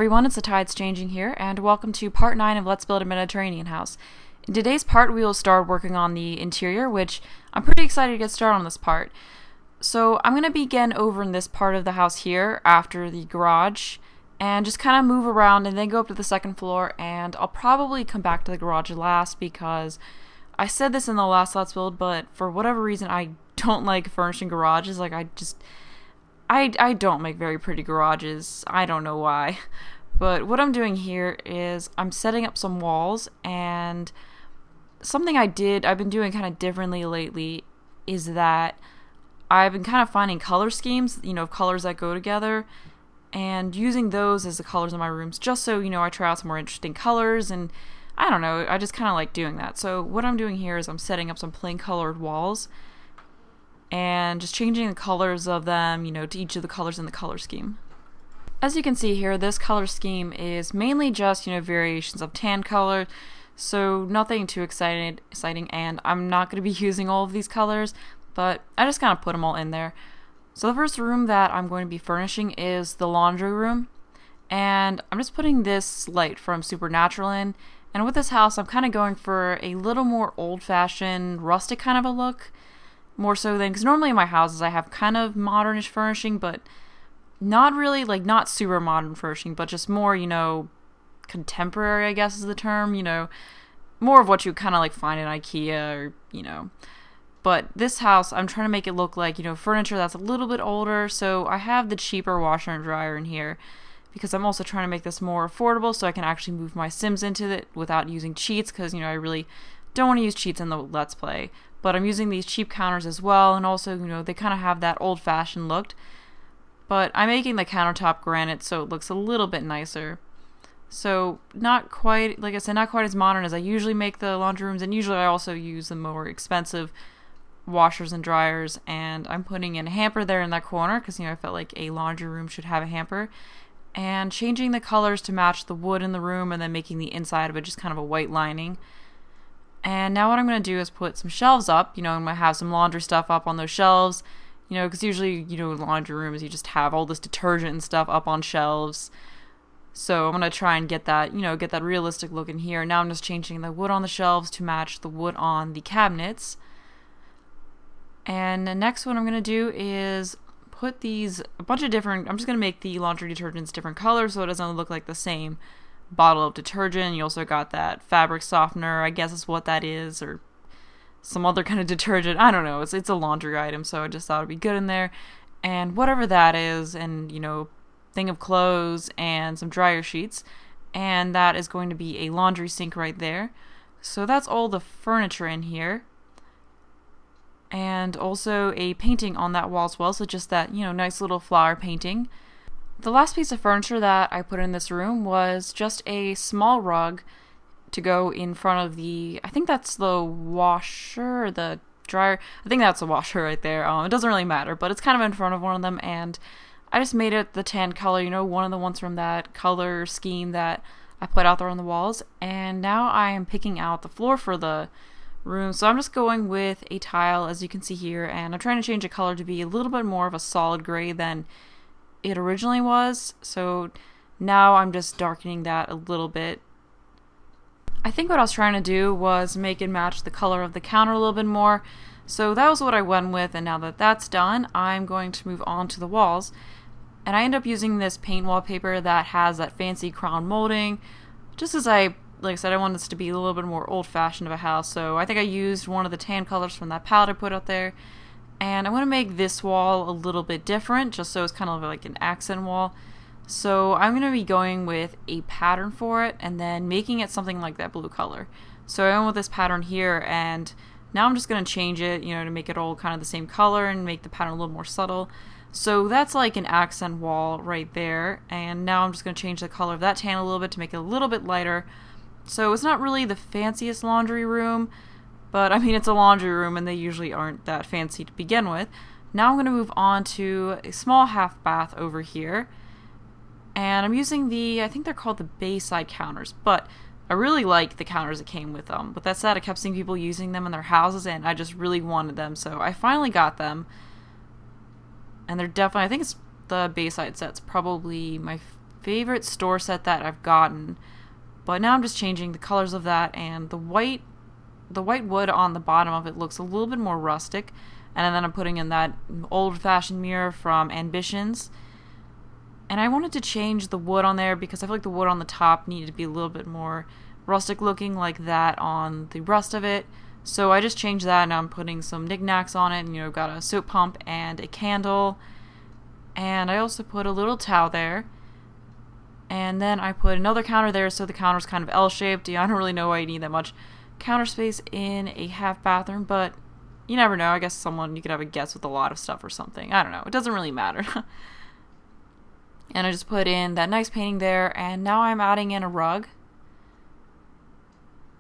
everyone, it's the Tides Changing here, and welcome to part 9 of Let's Build a Mediterranean House. In today's part, we will start working on the interior, which I'm pretty excited to get started on this part. So I'm going to begin over in this part of the house here, after the garage, and just kind of move around and then go up to the second floor, and I'll probably come back to the garage last because I said this in the last Let's Build, but for whatever reason, I don't like furnishing garages. I don't make very pretty garages. I don't know why. But what I'm doing here is I'm setting up some walls, and something I've been doing kind of differently lately is that I've been kind of finding color schemes, colors that go together, and using those as the colors in my rooms just so, I try out some more interesting colors, and I don't know, I just kind of like doing that. So what I'm doing here is I'm setting up some plain colored walls and just changing the colors of them, to each of the colors in the color scheme. As you can see here, this color scheme is mainly just, variations of tan color, so nothing too exciting, and I'm not going to be using all of these colors, but I just kind of put them all in there. So the first room that I'm going to be furnishing is the laundry room, and I'm just putting this light from Supernatural in, and with this house I'm kind of going for a little more old-fashioned, rustic kind of a look, more so than, because normally in my houses I have kind of modernish furnishing, but not really, not super modern furnishing, but just more, contemporary, I guess is the term, more of what you kind of find in IKEA or, But this house, I'm trying to make it look like, furniture that's a little bit older, so I have the cheaper washer and dryer in here, because I'm also trying to make this more affordable so I can actually move my Sims into it without using cheats, because, I really don't want to use cheats in the Let's Play. But I'm using these cheap counters as well, and also, they kind of have that old-fashioned look. But I'm making the countertop granite so it looks a little bit nicer. So not quite, like I said, not quite as modern as I usually make the laundry rooms, and usually I also use the more expensive washers and dryers, and I'm putting in a hamper there in that corner because, I felt like a laundry room should have a hamper. And changing the colors to match the wood in the room, and then making the inside of it just kind of a white lining. And now what I'm going to do is put some shelves up, I'm going to have some laundry stuff up on those shelves, because usually, in laundry rooms, you just have all this detergent and stuff up on shelves. So I'm going to try and get that, get that realistic look in here. Now I'm just changing the wood on the shelves to match the wood on the cabinets. And the next one I'm going to do is put these, a bunch of different, I'm just going to make the laundry detergents different colors so it doesn't look like the same bottle of detergent. You also got that fabric softener, I guess is what that is, or some other kind of detergent. I don't know. It's a laundry item, so I just thought it'd be good in there. And whatever that is, and thing of clothes and some dryer sheets, and that is going to be a laundry sink right there. So that's all the furniture in here. And also a painting on that wall as well, so just that, nice little flower painting. The last piece of furniture that I put in this room was just a small rug to go in front of the, I think that's the washer or the dryer. I think that's the washer right there. It doesn't really matter, but it's kind of in front of one of them, and I just made it the tan color, one of the ones from that color scheme that I put out there on the walls. And now I am picking out the floor for the room, so I'm just going with a tile, as you can see here, and I'm trying to change the color to be a little bit more of a solid gray than it originally was. So now I'm just darkening that a little bit. I think what I was trying to do was make it match the color of the counter a little bit more, so that was what I went with. And now that that's done, I'm going to move on to the walls, and I end up using this paint wallpaper that has that fancy crown molding, just as like I said, I want this to be a little bit more old-fashioned of a house, so I think I used one of the tan colors from that palette I put out there. And I want to make this wall a little bit different, just so it's kind of like an accent wall. So I'm going to be going with a pattern for it, and then making it something like that blue color. So I went with this pattern here, and now I'm just going to change it, to make it all kind of the same color and make the pattern a little more subtle. So that's like an accent wall right there, and now I'm just going to change the color of that tan a little bit to make it a little bit lighter. So it's not really the fanciest laundry room, but I mean, it's a laundry room and they usually aren't that fancy to begin with. Now I'm going to move on to a small half bath over here. And I'm using I think they're called the Bayside counters, but I really like the counters that came with them. With that said, I kept seeing people using them in their houses, and I just really wanted them, so I finally got them. And they're definitely, I think it's the Bayside set's probably my favorite store set that I've gotten. But now I'm just changing the colors of that, and the white wood on the bottom of it looks a little bit more rustic. And then I'm putting in that old-fashioned mirror from Ambitions. And I wanted to change the wood on there because I feel like the wood on the top needed to be a little bit more rustic looking like that on the rest of it. So I just changed that, and now I'm putting some knickknacks on it. And, got a soap pump and a candle. And I also put a little towel there. And then I put another counter there, so the counter's kind of L-shaped. I don't really know why you need that much counter space in a half bathroom, but you never know. I guess you could have a guest with a lot of stuff or something. I don't know. It doesn't really matter. And I just put in that nice painting there, and now I'm adding in a rug.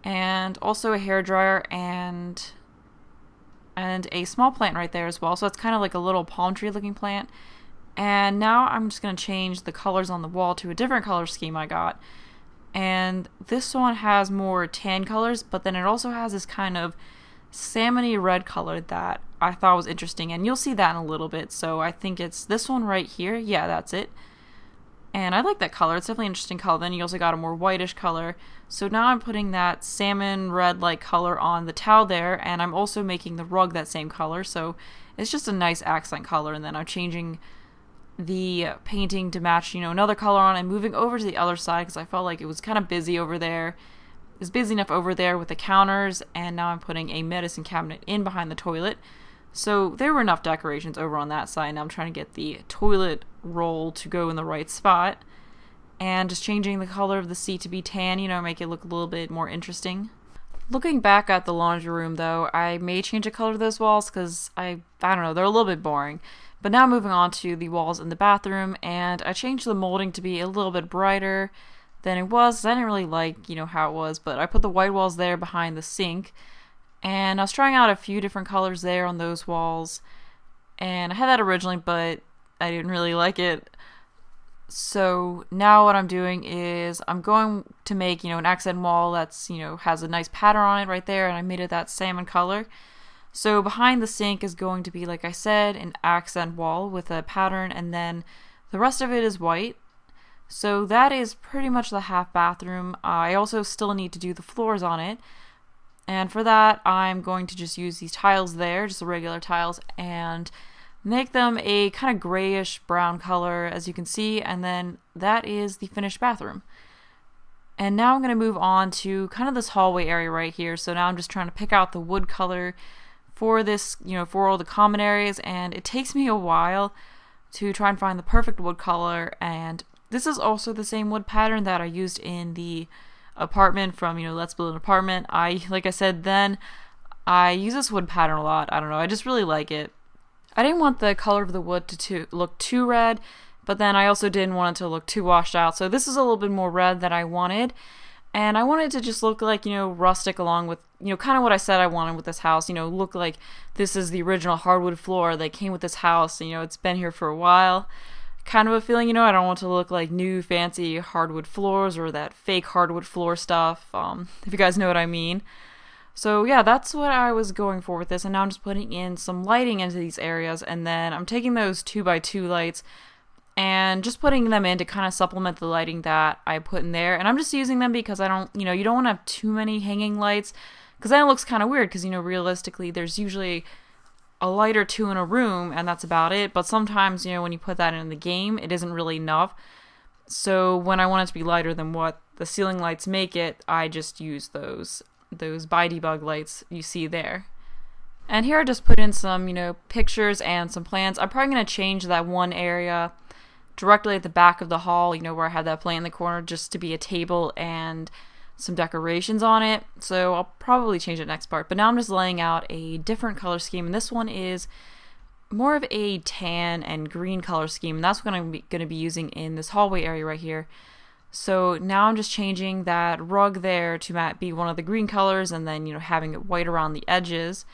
And also a hairdryer and a small plant right there as well. So it's kind of like a little palm tree looking plant. And now I'm just going to change the colors on the wall to a different color scheme I got. And this one has more tan colors, but then it also has this kind of salmony red color that I thought was interesting. And you'll see that in a little bit. So I think it's this one right here. Yeah, that's it. And I like that color. It's definitely an interesting color. Then you also got a more whitish color. So now I'm putting that salmon red-like color on the towel there, and I'm also making the rug that same color. So it's just a nice accent color. And then I'm changing the painting to match, another color on, and moving over to the other side because I felt like it was kind of busy over there. It's busy enough over there with the counters, and now I'm putting a medicine cabinet in behind the toilet. So there were enough decorations over on that side. Now I'm trying to get the toilet roll to go in the right spot. And just changing the color of the seat to be tan, make it look a little bit more interesting. Looking back at the laundry room, though, I may change the color of those walls because I don't know, they're a little bit boring. But now moving on to the walls in the bathroom, and I changed the molding to be a little bit brighter than it was, 'cause I didn't really like, how it was. But I put the white walls there behind the sink. And I was trying out a few different colors there on those walls. And I had that originally, but I didn't really like it. So now what I'm doing is I'm going to make, an accent wall that's, has a nice pattern on it right there. And I made it that salmon color. So behind the sink is going to be, like I said, an accent wall with a pattern. And then the rest of it is white. So that is pretty much the half bathroom. I also still need to do the floors on it. And for that, I'm going to just use these tiles there, just the regular tiles, and make them a kind of grayish brown color, as you can see, and then that is the finished bathroom. And now I'm going to move on to kind of this hallway area right here. So now I'm just trying to pick out the wood color for this, for all the common areas, and it takes me a while to try and find the perfect wood color. And this is also the same wood pattern that I used in the apartment from, Let's Build an Apartment. Like I said then, I use this wood pattern a lot. I don't know, I just really like it. I didn't want the color of the wood to look too red, but then I also didn't want it to look too washed out. So this is a little bit more red than I wanted. And I wanted to just look like, rustic along with, kind of what I said I wanted with this house. Look like this is the original hardwood floor that came with this house. It's been here for a while. Kind of a feeling, I don't want to look like new fancy hardwood floors or that fake hardwood floor stuff, if you guys know what I mean. So yeah, that's what I was going for with this, and now I'm just putting in some lighting into these areas, and then I'm taking those 2x2 lights and just putting them in to kind of supplement the lighting that I put in there. And I'm just using them because I don't, you don't want to have too many hanging lights, because then it looks kind of weird, because, realistically, there's usually a light or two in a room, and that's about it. But sometimes, when you put that in the game, it isn't really enough. So when I want it to be lighter than what the ceiling lights make it, I just use those by debug lights you see there. And here I just put in some, pictures and some plants. I'm probably going to change that one area directly at the back of the hall, where I had that plant in the corner, just to be a table and some decorations on it. So I'll probably change it next part. But now I'm just laying out a different color scheme, and this one is more of a tan and green color scheme, and that's what I'm going to be using in this hallway area right here. So now I'm just changing that rug there to be one of the green colors, and then having it white around the edges,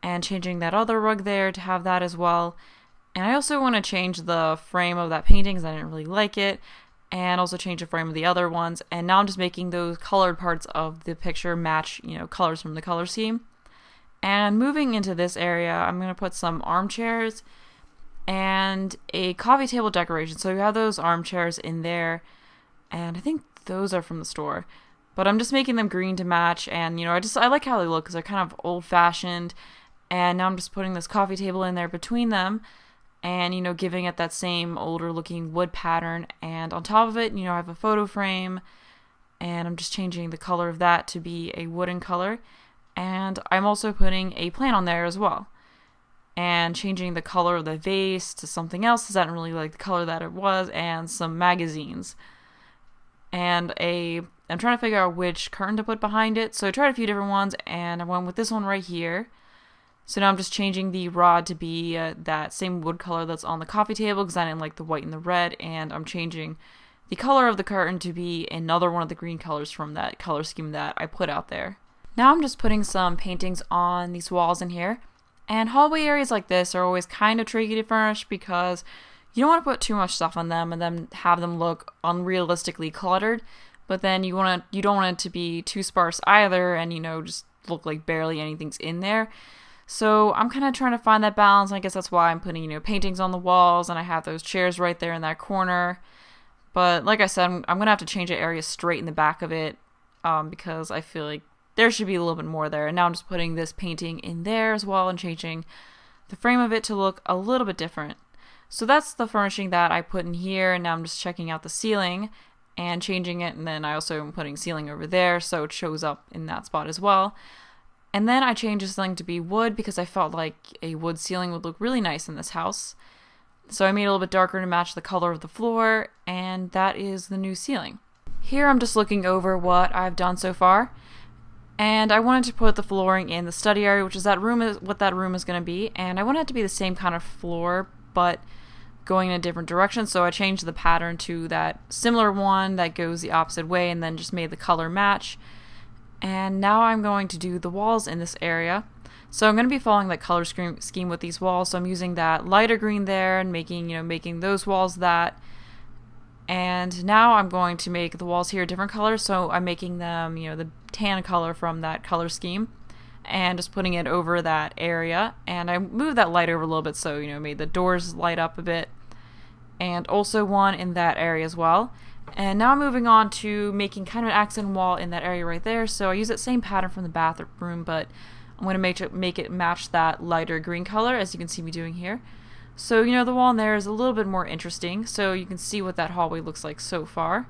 and changing that other rug there to have that as well. And I also want to change the frame of that painting because I didn't really like it, and also change the frame of the other ones. And now I'm just making those colored parts of the picture match, colors from the color scheme. And moving into this area, I'm going to put some armchairs and a coffee table decoration. So we have those armchairs in there, and I think those are from the store. But I'm just making them green to match, and I like how they look because they're kind of old-fashioned. And now I'm just putting this coffee table in there between them, and giving it that same older-looking wood pattern. And on top of it, I have a photo frame, and I'm just changing the color of that to be a wooden color. And I'm also putting a plant on there as well, and changing the color of the vase to something else because I didn't really like the color that it was, and some magazines. And I'm trying to figure out which curtain to put behind it, so I tried a few different ones, and I went with this one right here. So now I'm just changing the rod to be that same wood color that's on the coffee table because I didn't like the white and the red, and I'm changing the color of the curtain to be another one of the green colors from that color scheme that I put out there. Now I'm just putting some paintings on these walls in here, and hallway areas like this are always kind of tricky to furnish because you don't want to put too much stuff on them and then have them look unrealistically cluttered, but then you don't want it to be too sparse either and just look like barely anything's in there. So I'm kind of trying to find that balance, and I guess that's why I'm putting paintings on the walls, and I have those chairs right there in that corner. But like I said, I'm going to have to change the area straight in the back of it because I feel like there should be a little bit more there. And now I'm just putting this painting in there as well and changing the frame of it to look a little bit different. So that's the furnishing that I put in here, and now I'm just checking out the ceiling and changing it, and then I also am putting ceiling over there so it shows up in that spot as well. And then I changed the ceiling to be wood because I felt like a wood ceiling would look really nice in this house. So I made it a little bit darker to match the color of the floor, and that is the new ceiling. Here I'm just looking over what I've done so far. And I wanted to put the flooring in the study area, which is what that room is going to be. And I wanted it to be the same kind of floor, but going in a different direction. So I changed the pattern to that similar one that goes the opposite way, and then just made the color match. And now I'm going to do the walls in this area. So I'm going to be following that color scheme with these walls. So I'm using that lighter green there and making those walls that. And now I'm going to make the walls here different colors. So I'm making them, the tan color from that color scheme, and just putting it over that area. And I moved that light over a little bit, so made the doors light up a bit, and also one in that area as well. And now I'm moving on to making kind of an accent wall in that area right there. So I use that same pattern from the bathroom, but I'm going to make it match that lighter green color, as you can see me doing here. So the wall in there is a little bit more interesting, so you can see what that hallway looks like so far.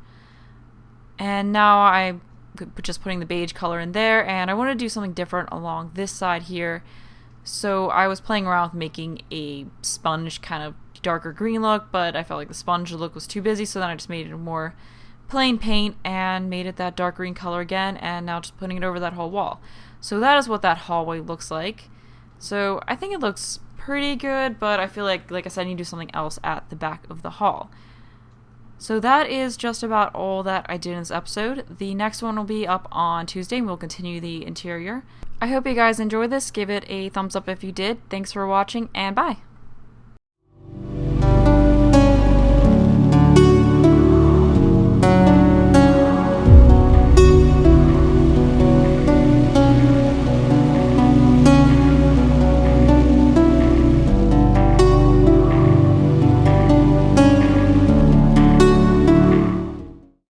And now I'm just putting the beige color in there, and I want to do something different along this side here. So I was playing around with making a sponge kind of darker green look, but I felt like the sponge look was too busy, so then I just made it a more plain paint and made it that dark green color again, and now just putting it over that whole wall. So that is what that hallway looks like. So I think it looks pretty good, but I feel like I said, I need to do something else at the back of the hall. So that is just about all that I did in this episode. The next one will be up on Tuesday, and we'll continue the interior. I hope you guys enjoyed this. Give it a thumbs up if you did. Thanks for watching, and bye!